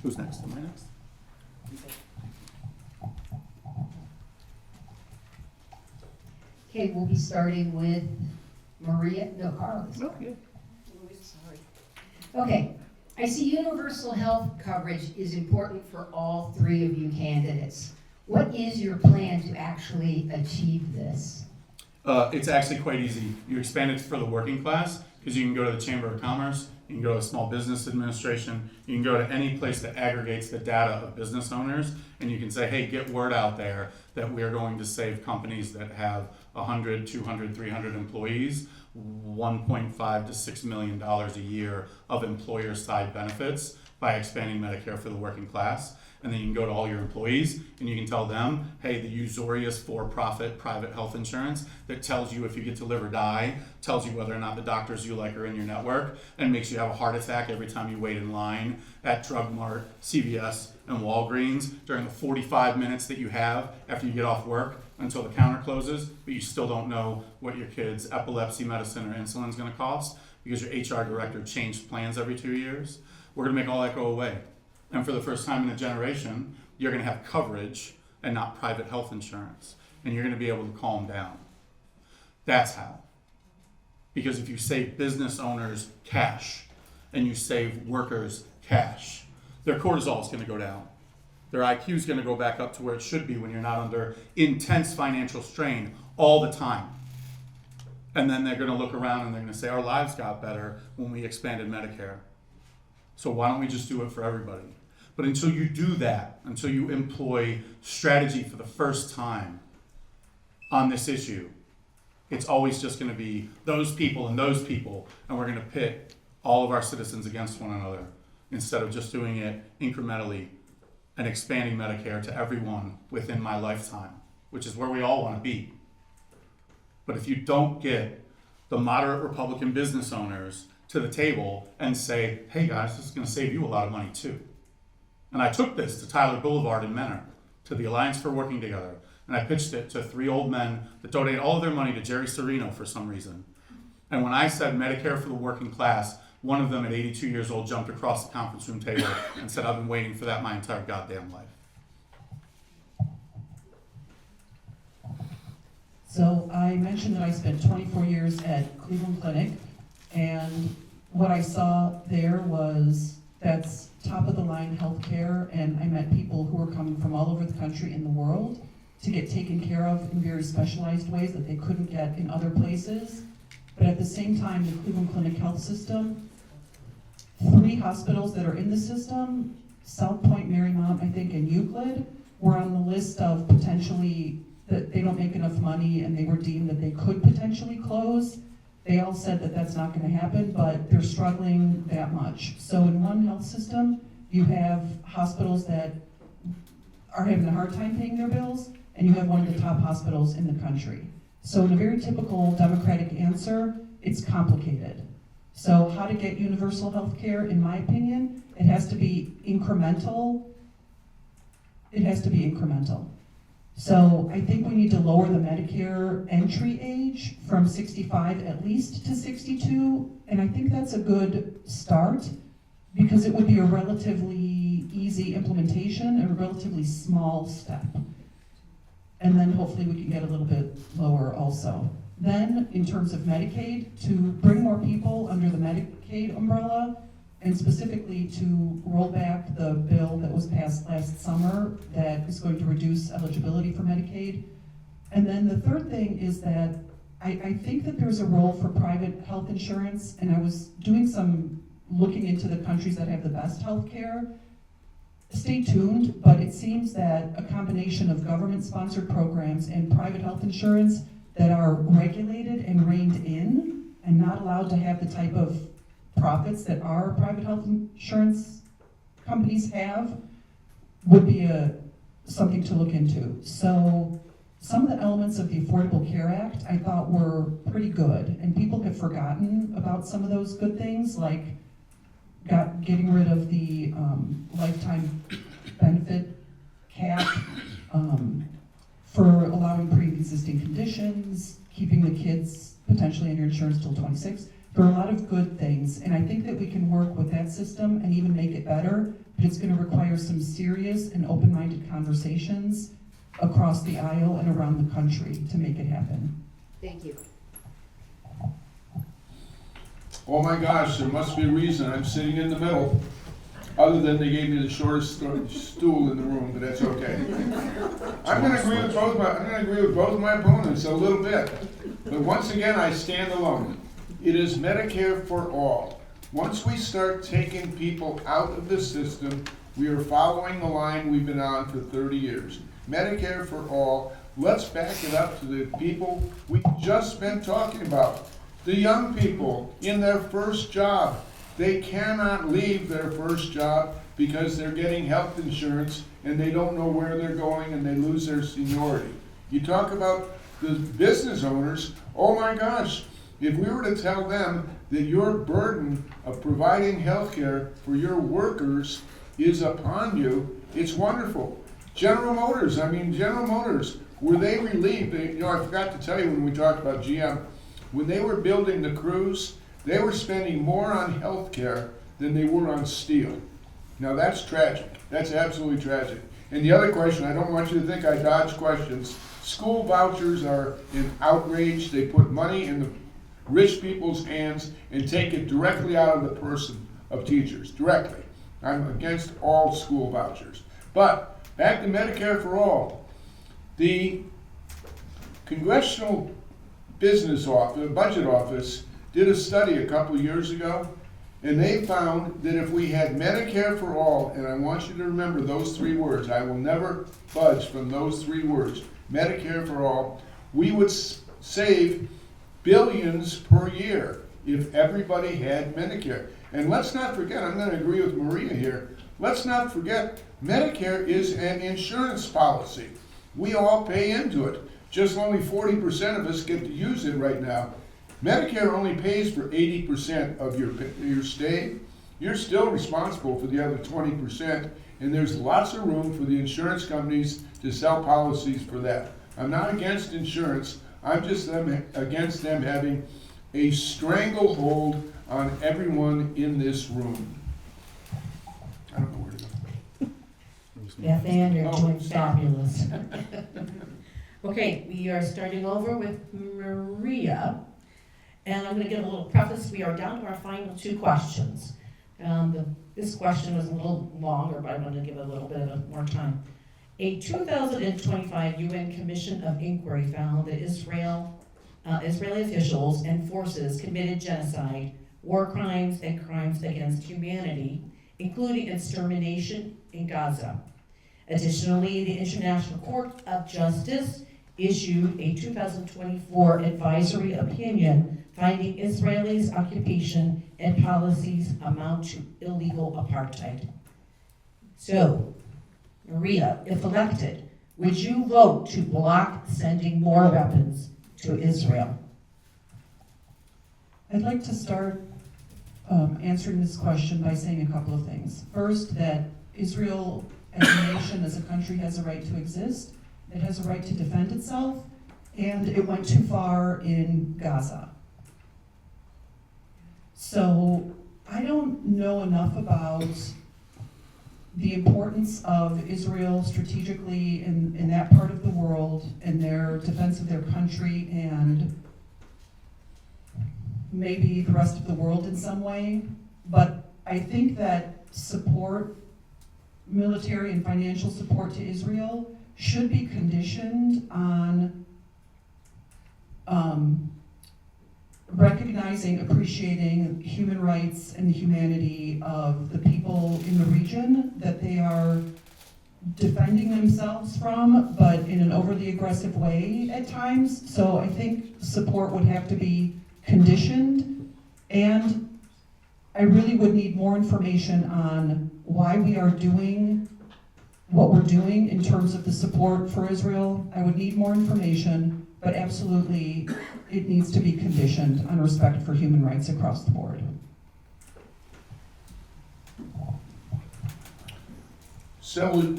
Who's next? Am I next? Okay, we'll be starting with Maria, no, Carlos. Oh, yeah. Okay, I see universal health coverage is important for all three of you candidates. What is your plan to actually achieve this? It's actually quite easy. You expand it for the working class because you can go to the Chamber of Commerce, you can go to Small Business Administration, you can go to any place that aggregates the data of business owners, and you can say, hey, get word out there that we're going to save companies that have 100, 200, 300 employees $1.5 to $6 million a year of employer side benefits by expanding Medicare for the working class. And then you can go to all your employees and you can tell them, hey, the usurious for-profit private health insurance that tells you if you get to live or die, tells you whether or not the doctors you like are in your network, and makes you have a heart attack every time you wait in line at Drug Mart, CVS, and Walgreens during the 45 minutes that you have after you get off work until the counter closes, but you still don't know what your kid's epilepsy medicine or insulin is going to cost because your HR director changed plans every 2 years. We're going to make all that go away. And for the first time in a generation, you're going to have coverage and not private health insurance. And you're going to be able to calm down. That's how. Because if you save business owners cash and you save workers cash, their cortisol is going to go down. Their IQ is going to go back up to where it should be when you're not under intense financial strain all the time. And then they're going to look around and they're going to say, our lives got better when we expanded Medicare. So why don't we just do it for everybody? But until you do that, until you employ strategy for the first time on this issue, it's always just going to be those people, and we're going to pit all of our citizens against one another instead of just doing it incrementally and expanding Medicare to everyone within my lifetime, which is where we all want to be. But if you don't get the moderate Republican business owners to the table and say, hey guys, this is going to save you a lot of money too. And I took this to Tyler Boulevard in Menor, to the Alliance for Working Together, and I pitched it to 3 old men that donate all of their money to Jerry Serino for some reason. And when I said Medicare for the working class, one of them at 82 years old jumped across the conference room table and said, I've been waiting for that my entire goddamn life. So I mentioned that I spent 24 years at Cleveland Clinic, and what I saw there was that's top of the line healthcare, and I met people who were coming from all over the country and the world to get taken care of in very specialized ways that they couldn't get in other places. But at the same time, the Cleveland Clinic health system, 3 hospitals that are in the system, South Point, Marymount, I think, and Euclid, were on the list of potentially that they don't make enough money and they were deemed that they could potentially close. They all said that that's not going to happen, but they're struggling that much. So in one health system, you have hospitals that are having a hard time paying their bills, and you have one of the top hospitals in the country. So in a very typical Democratic answer, it's complicated. So how to get universal health care, in my opinion, it has to be incremental. It has to be incremental. So I think we need to lower the Medicare entry age from 65 at least to 62, and I think that's a good start because it would be a relatively easy implementation and a relatively small step. And then hopefully we can get a little bit lower also. Then, in terms of Medicaid, to bring more people under the Medicaid umbrella, and specifically to roll back the bill that was passed last summer that is going to reduce eligibility for Medicaid. And then the third thing is that I think that there's a role for private health insurance, and I was doing some looking into the countries that have the best health care. Stay tuned, but it seems that a combination of government-sponsored programs and private health insurance that are regulated and reined in and not allowed to have the type of profits that our private health insurance companies have would be something to look into. So some of the elements of the Affordable Care Act I thought were pretty good, and people have forgotten about some of those good things, like getting rid of the lifetime benefit cap, for allowing pre-existing conditions, keeping the kids potentially on your insurance till 26. There are a lot of good things, and I think that we can work with that system and even make it better, but it's going to require some serious and open-minded conversations across the aisle and around the country to make it happen. Thank you. Oh my gosh, there must be a reason I'm sitting in the middle, other than they gave me the shortest stool in the room, but that's okay. I'm gonna agree with both my opponents a little bit, but once again, I stand alone. It is Medicare for all. Once we start taking people out of the system, we are following the line we've been on for 30 years. Medicare for all. Let's back it up to the people we've just been talking about. The young people in their first job. They cannot leave their first job because they're getting health insurance and they don't know where they're going and they lose their seniority. You talk about the business owners, oh my gosh, if we were to tell them that your burden of providing health care for your workers is upon you, it's wonderful. General Motors, were they relieved? I forgot to tell you when we talked about GM, when they were building the Cruise, they were spending more on health care than they were on steel. Now that's tragic. That's absolutely tragic. And the other question, I don't want you to think I dodge questions. School vouchers are an outrage. They put money in the rich people's hands and take it directly out of the person of teachers, directly. I'm against all school vouchers. But back to Medicare for all. The Congressional Budget Office did a study a couple of years ago, and they found that if we had Medicare for all, and I want you to remember those 3 words, I will never budge from those 3 words, Medicare for all, we would save billions per year if everybody had Medicare. And let's not forget, I'm going to agree with Maria here, Let's not forget, Medicare is an insurance policy. We all pay into it. Just only 40% of us get to use it right now. Medicare only pays for 80% of your stay. You're still responsible for the other 20%, and there's lots of room for the insurance companies to sell policies for that. I'm not against insurance, I'm just against them having a stranglehold on everyone in this room. I don't know where to go. Beth Ann, you're Oh, doing stop. fabulous. Okay, we are starting over with Maria. And I'm gonna give a little preface. We are down to our final 2 questions. This question was a little longer, but I'm gonna give it a little bit of more time. A 2025 UN Commission of Inquiry found that Israeli officials and forces committed genocide, war crimes, and crimes against humanity, including extermination in Gaza. Additionally, the International Court of Justice issued a 2024 advisory opinion finding Israelis' occupation and policies amount to illegal apartheid. So, Maria, if elected, would you vote to block sending more weapons to Israel? I'd like to start answering this question by saying a couple of things. First, that Israel as a nation, as a country, has a right to exist. It has a right to defend itself, and it went too far in Gaza. So I don't know enough about the importance of Israel strategically in that part of the world, and their defense of their country, and maybe the rest of the world in some way. But I think that support, military and financial support to Israel, should be conditioned on recognizing, appreciating human rights and the humanity of the people in the region that they are defending themselves from, but in an overly aggressive way at times. So I think support would have to be conditioned, and I really would need more information on why we are doing what we're doing in terms of the support for Israel. I would need more information, but absolutely it needs to be conditioned on respect for human rights across the board. So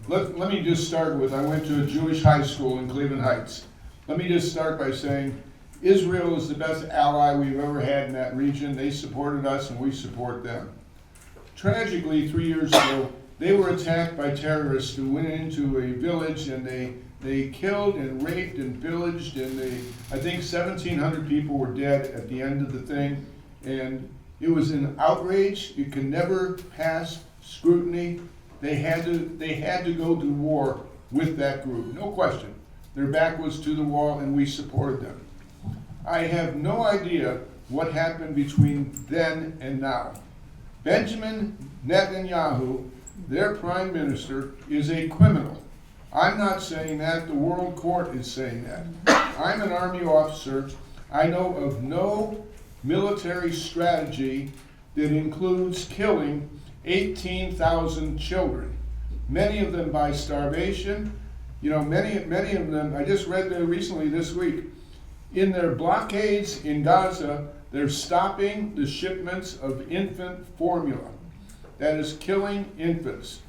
let me just start with, I went to a Jewish high school in Cleveland Heights. Let me just start by saying Israel is the best ally we've ever had in that region. They supported us and we support them. Tragically, 3 years ago, they were attacked by terrorists who went into a village, and they killed and raped and pillaged, and I think 1,700 people were dead at the end of the thing. And it was an outrage. It could never pass scrutiny. They had to go to war with that group, no question. Their back was to the wall, and we supported them. I have no idea what happened between then and now. Benjamin Netanyahu, their prime minister, is a criminal. I'm not saying that, the World Court is saying that. I'm an Army officer. I know of no military strategy that includes killing 18,000 children, many of them by starvation. You know, many of them, I just read there recently this week, in their blockades in Gaza, they're stopping the shipments of infant formula. That is killing infants.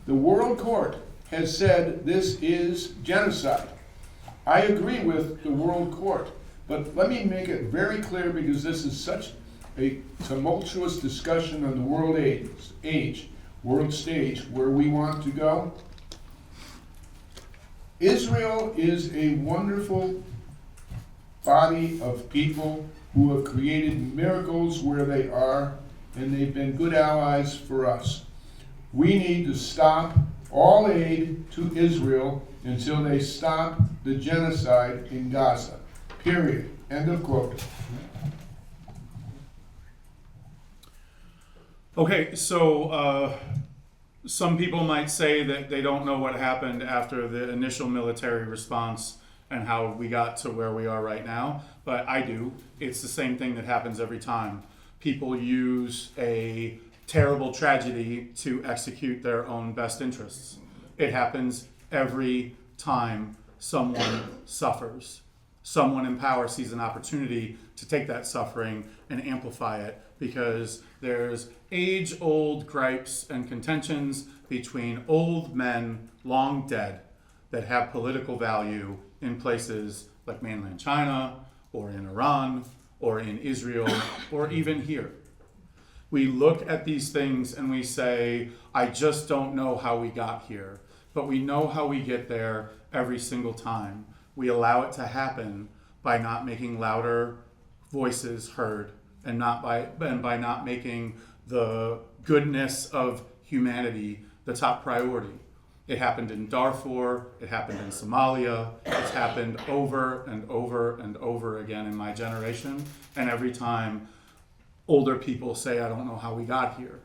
The World Court has said this is genocide. I agree with the World Court, but let me make it very clear, because this is such a tumultuous discussion on the world stage, where we want to go. Israel is a wonderful body of people who have created miracles where they are, and they've been good allies for us. We need to stop all aid to Israel until they stop the genocide in Gaza. Period. End of quote. Okay, so some people might say that they don't know what happened after the initial military response and how we got to where we are right now, but I do. It's the same thing that happens every time. People use a terrible tragedy to execute their own best interests. It happens every time someone suffers. Someone in power sees an opportunity to take that suffering and amplify it because there's age-old gripes and contentions between old men long dead that have political value in places like mainland China or in Iran or in Israel or even here. We look at these things and we say, I just don't know how we got here. But we know how we get there every single time. We allow it to happen by not making louder voices heard and by not making the goodness of humanity the top priority. It happened in Darfur, it happened in Somalia, it's happened over and over and over again in my generation, and every time older people say, I don't know how we got here.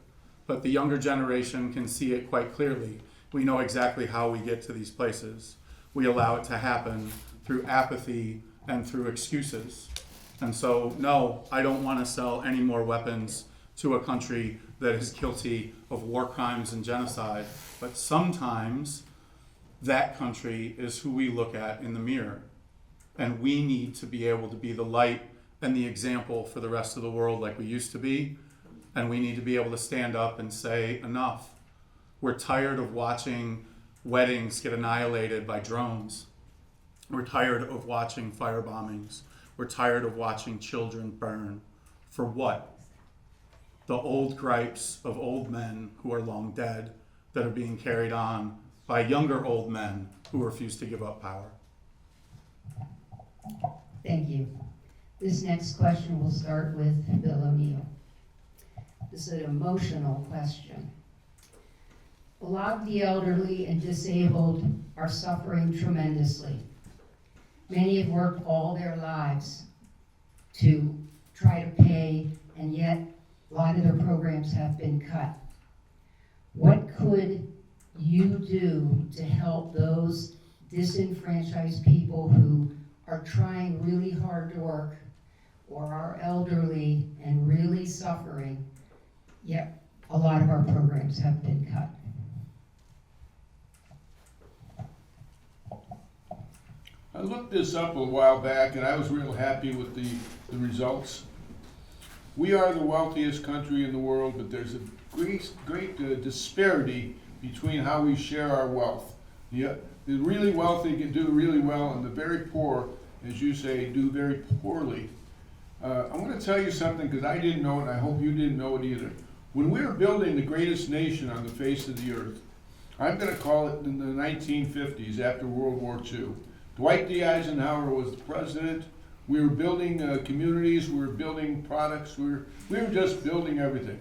But the younger generation can see it quite clearly. We know exactly how we get to these places. We allow it to happen through apathy and through excuses. And so, no, I don't want to sell any more weapons to a country that is guilty of war crimes and genocide. But sometimes that country is who we look at in the mirror. And we need to be able to be the light and the example for the rest of the world like we used to be. And we need to be able to stand up and say, enough. We're tired of watching weddings get annihilated by drones. We're tired of watching fire bombings. We're tired of watching children burn. For what? The old gripes of old men who are long dead that are being carried on by younger old men who refuse to give up power. Thank you. This next question will start with Bill O'Neill. This is an emotional question. A lot of the elderly and disabled are suffering tremendously. Many have worked all their lives to try to pay, and yet a lot of their programs have been cut. What could you do to help those disenfranchised people who are trying really hard to work or are elderly and really suffering, yet a lot of our programs have been cut? I looked this up a while back and I was real happy with the results. We are the wealthiest country in the world, but there's a great disparity between how we share our wealth. The really wealthy can do really well, and the very poor, as you say, do very poorly. I'm going to tell you something because I didn't know it, and I hope you didn't know it either. When we were building the greatest nation on the face of the earth, I'm going to call it in the 1950s after World War II. Dwight D. Eisenhower was the president. We were building communities, we were building products, we were just building everything.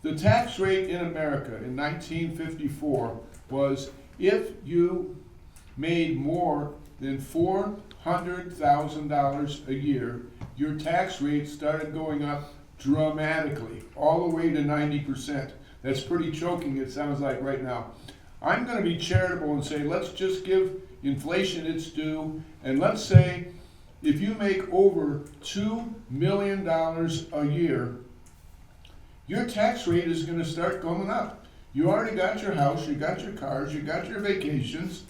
The tax rate in America in 1954 was if you made more than $400,000 a year, your tax rate started going up dramatically, all the way to 90%. That's pretty choking, it sounds like right now. I'm going to be charitable and say, let's just give inflation its due, and let's say if you make over $2 million a year, your tax rate is going to start going up. You already got your house, you got your cars, you got your vacations,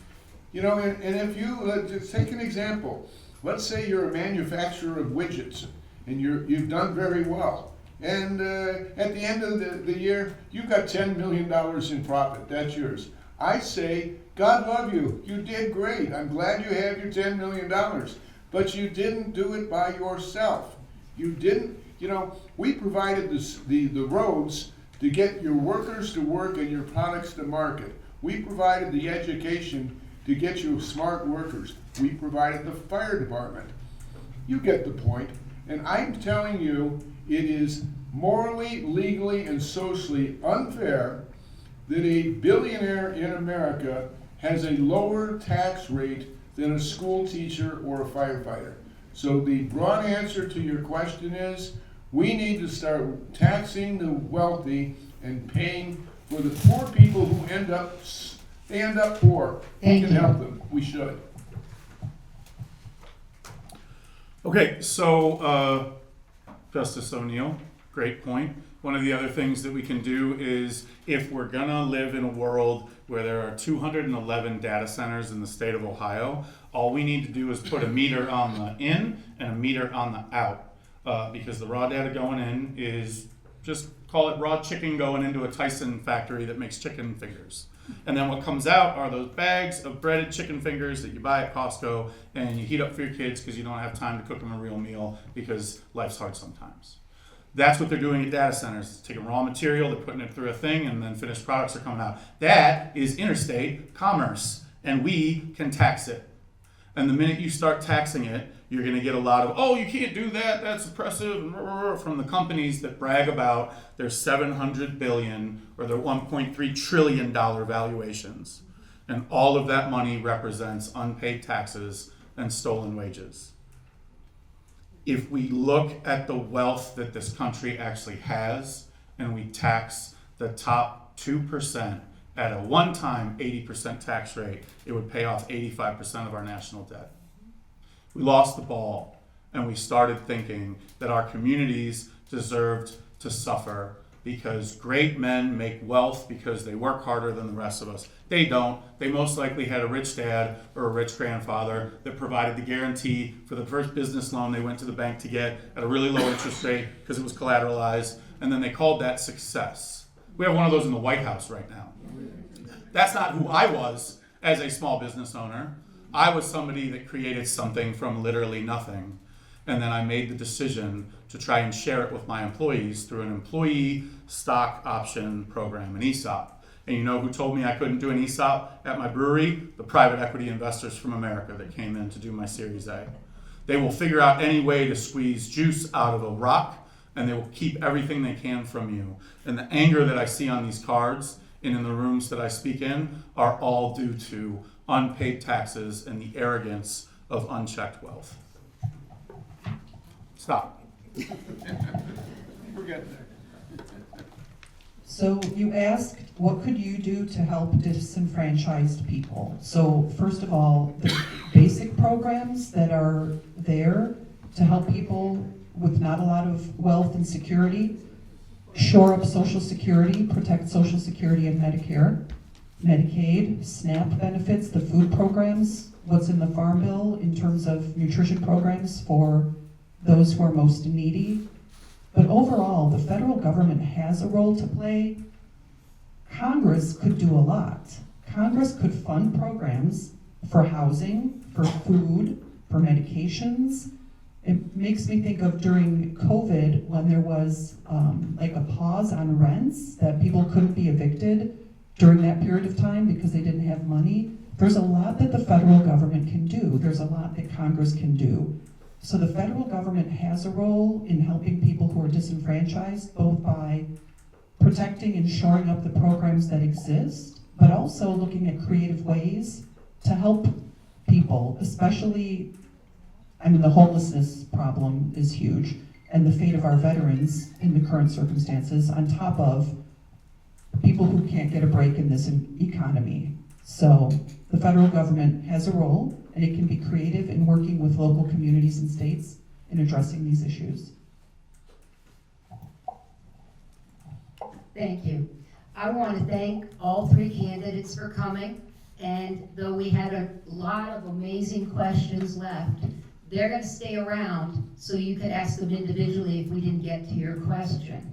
you know, and if you, let's take an example. Let's say you're a manufacturer of widgets, and you've done very well. And at the end of the year, you've got $10 million in profit, that's yours. I say, God love you, you did great. I'm glad you have your $10 million, but you didn't do it by yourself. You didn't, you know, we provided the roads to get your workers to work and your products to market. We provided the education to get you smart workers. We provided the fire department. You get the point. And I'm telling you, it is morally, legally, and socially unfair that a billionaire in America has a lower tax rate than a school teacher or a firefighter. So the broad answer to your question is, we need to start taxing the wealthy and paying for the poor people who end up poor. We can help them. We should. Okay, so Justice O'Neill, great point. One of the other things that we can do is, if we're gonna live in a world where there are 211 data centers in the state of Ohio, all we need to do is put a meter on the in and a meter on the out. Because the raw data going in is, just call it raw chicken going into a Tyson factory that makes chicken fingers. And then what comes out are those bags of breaded chicken fingers that you buy at Costco and you heat up for your kids because you don't have time to cook them a real meal because life's hard sometimes. That's what they're doing at data centers. They're taking raw material, they're putting it through a thing, and then finished products are coming out. That is interstate commerce, and we can tax it. And the minute you start taxing it, you're going to get a lot of, oh, you can't do that, that's oppressive, from the companies that brag about their $700 billion or their $1.3 trillion valuations. And all of that money represents unpaid taxes and stolen wages. If we look at the wealth that this country actually has, and we tax the top 2% at a one-time 80% tax rate, it would pay off 85% of our national debt. We lost the ball, and we started thinking that our communities deserved to suffer because great men make wealth because they work harder than the rest of us. They don't. They most likely had a rich dad or a rich grandfather that provided the guarantee for the first business loan they went to the bank to get at a really low interest rate because it was collateralized, and then they called that success. We have one of those in the White House right now. That's not who I was as a small business owner. I was somebody that created something from literally nothing. And then I made the decision to try and share it with my employees through an employee stock option program, an ESOP. And you know who told me I couldn't do an ESOP at my brewery? The private equity investors from America that came in to do my Series A. They will figure out any way to squeeze juice out of a rock, and they will keep everything they can from you. And the anger that I see on these cards and in the rooms that I speak in are all due to unpaid taxes and the arrogance of unchecked wealth. Stop. We're getting there. So you asked, what could you do to help disenfranchised people? So first of all, the basic programs that are there to help people with not a lot of wealth and security, shore up Social Security, protect Social Security and Medicare, Medicaid, SNAP benefits, the food programs, what's in the Farm Bill in terms of nutrition programs for those who are most needy. But overall, the federal government has a role to play. Congress could do a lot. Congress could fund programs for housing, for food, for medications. It makes me think of during COVID when there was like a pause on rents, that people couldn't be evicted during that period of time because they didn't have money. There's a lot that the federal government can do. There's a lot that Congress can do. So the federal government has a role in helping people who are disenfranchised, both by protecting and shoring up the programs that exist, but also looking at creative ways to help people, especially, I mean, the homelessness problem is huge, and the fate of our veterans in the current circumstances, on top of people who can't get a break in this economy. So the federal government has a role, and it can be creative in working with local communities and states in addressing these issues. Thank you. I want to thank all three candidates for coming, and though we had a lot of amazing questions left, they're going to stay around so you could ask them individually if we didn't get to your question.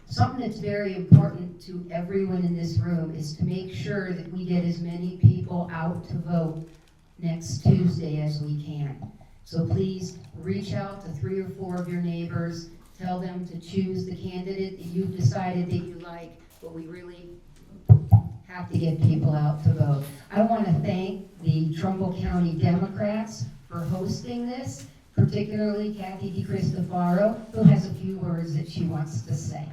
Something that's very important to everyone in this room is to make sure that we get as many people out to vote next Tuesday as we can. So please reach out to 3 or 4 of your neighbors, tell them to choose the candidate that you've decided that you like, but we really have to get people out to vote. I want to thank the Trumbull County Democrats for hosting this, particularly Kathy DiCristofaro, who has a few words that she wants to say.